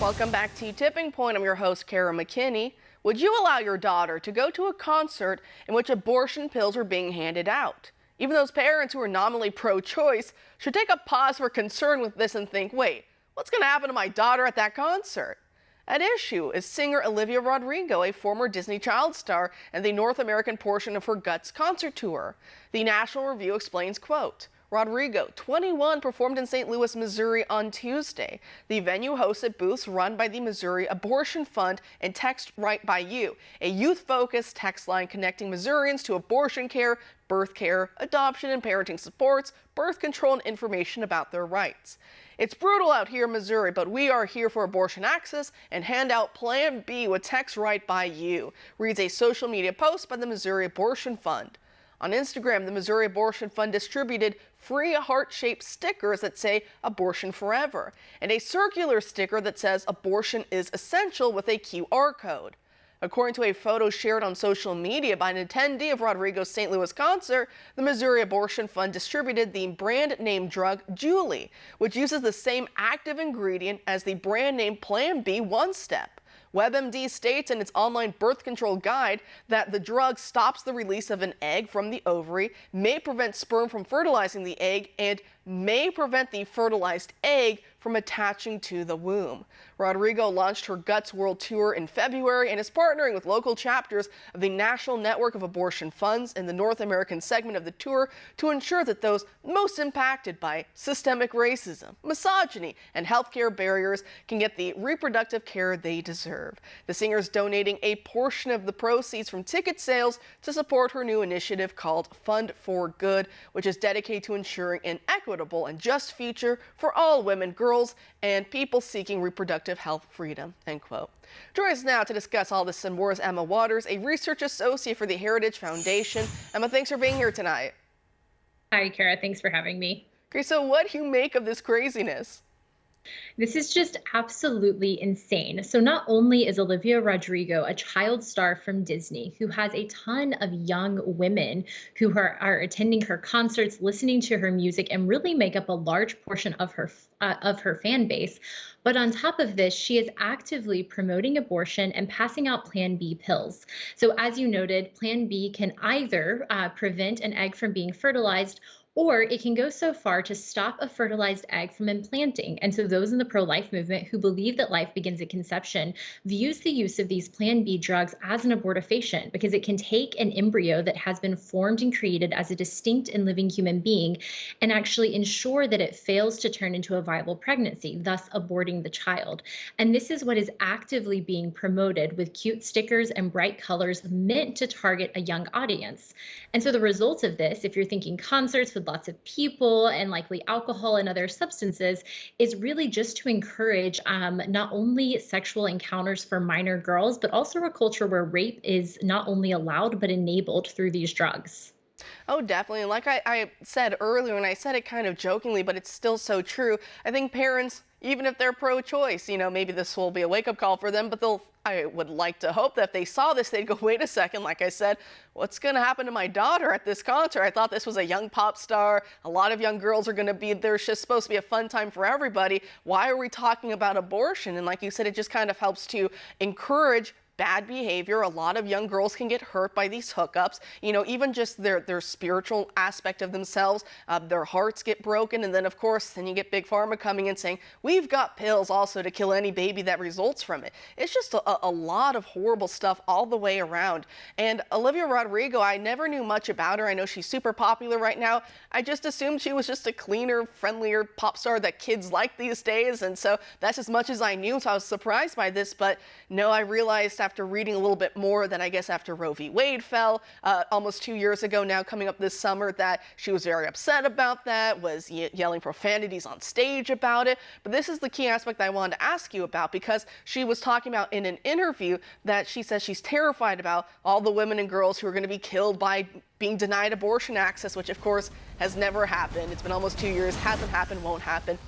Welcome back to Tipping Point. I'm your host, Kara McKinney. Would you allow your daughter to go to a concert in which abortion pills are being handed out? Even those parents who are nominally pro-choice should take a pause for concern with this and think, wait, what's going to happen to my daughter at that concert? At issue is singer Olivia Rodrigo, a former Disney child star, and the North American portion of her Guts concert tour. The National Review explains, quote, Rodrigo, 21, performed in St. Louis, Missouri on Tuesday. The venue hosted booths run by the Missouri Abortion Fund and Text Right by You, a youth-focused text line connecting Missourians to abortion care, birth care, adoption and parenting supports, birth control, and information about their rights. It's brutal out here in Missouri, but we are here for abortion access and hand out Plan B with Text Right by You, reads a social media post by the Missouri Abortion Fund. On Instagram, the Missouri Abortion Fund distributed free heart-shaped stickers that say Abortion Forever and a circular sticker that says Abortion is Essential with a QR code. According to a photo shared on social media by an attendee of Rodrigo's St. Louis concert, the Missouri Abortion Fund distributed the brand name drug Julie, which uses the same active ingredient as the brand name Plan B One Step. WebMD states in its online birth control guide that the drug stops the release of an egg from the ovary, may prevent sperm from fertilizing the egg, and may prevent the fertilized egg from attaching to the womb. Rodrigo launched her Guts World Tour in February and is partnering with local chapters of the National Network of Abortion Funds in the North American segment of the tour to ensure that those most impacted by systemic racism, misogyny, and healthcare barriers can get the reproductive care they deserve. The singer is donating a portion of the proceeds from ticket sales to support her new initiative called Fund for Good, which is dedicated to ensuring an equitable and just future for all women, girls, and people seeking reproductive health freedom, end quote. Joining us now to discuss all this and more is Emma Waters, a research associate for the Heritage Foundation. Emma, thanks for being here tonight. Hi, Kara. Thanks for having me. Okay, so what do you make of this craziness? This is just absolutely insane. So not only is Olivia Rodrigo a child star from Disney who has a ton of young women who are attending her concerts, listening to her music, and really make up a large portion of her fan base, but on top of this, she is actively promoting abortion and passing out Plan B pills. So as you noted, Plan B can either prevent an egg from being fertilized, or it can go so far to stop a fertilized egg from implanting. And so those in the pro-life movement who believe that life begins at conception views the use of these Plan B drugs as an abortifacient because it can take an embryo that has been formed and created as a distinct and living human being and actually ensure that it fails to turn into a viable pregnancy, thus aborting the child. And this is what is actively being promoted with cute stickers and bright colors meant to target a young audience. And so the result of this, if you're thinking concerts with lots of people and likely alcohol and other substances, is really just to encourage not only sexual encounters for minor girls, but also a culture where rape is not only allowed, but enabled through these drugs. Oh, definitely. And like I said earlier, and I said it kind of jokingly, but it's still so true. I think parents, even if they're pro-choice, maybe this will be a wake-up call for them, but I would like to hope that if they saw this, they'd go, wait a second, like I said, what's going to happen to my daughter at this concert? I thought this was a young pop star. A lot of young girls are going to be there. It's just supposed to be a fun time for everybody. Why are we talking about abortion? And like you said, it just kind of helps to encourage bad behavior. A lot of young girls can get hurt by these hookups, even just their spiritual aspect of themselves, their hearts get broken. And then of course, then you get Big Pharma coming in saying, we've got pills also to kill any baby that results from it. It's just a lot of horrible stuff all the way around. And Olivia Rodrigo, I never knew much about her. I know she's super popular right now. I just assumed she was just a cleaner, friendlier pop star that kids like these days. And so that's as much as I knew. So I was surprised by this, but no, I realized after reading a little bit more that I guess after Roe v. Wade fell almost 2 years ago now, coming up this summer, that she was very upset about that, was yelling profanities on stage about it. But this is the key aspect I wanted to ask you about, because she was talking about in an interview that she says she's terrified about all the women and girls who are going to be killed by being denied abortion access, which of course has never happened. It's been almost 2 years, hasn't happened, won't happen.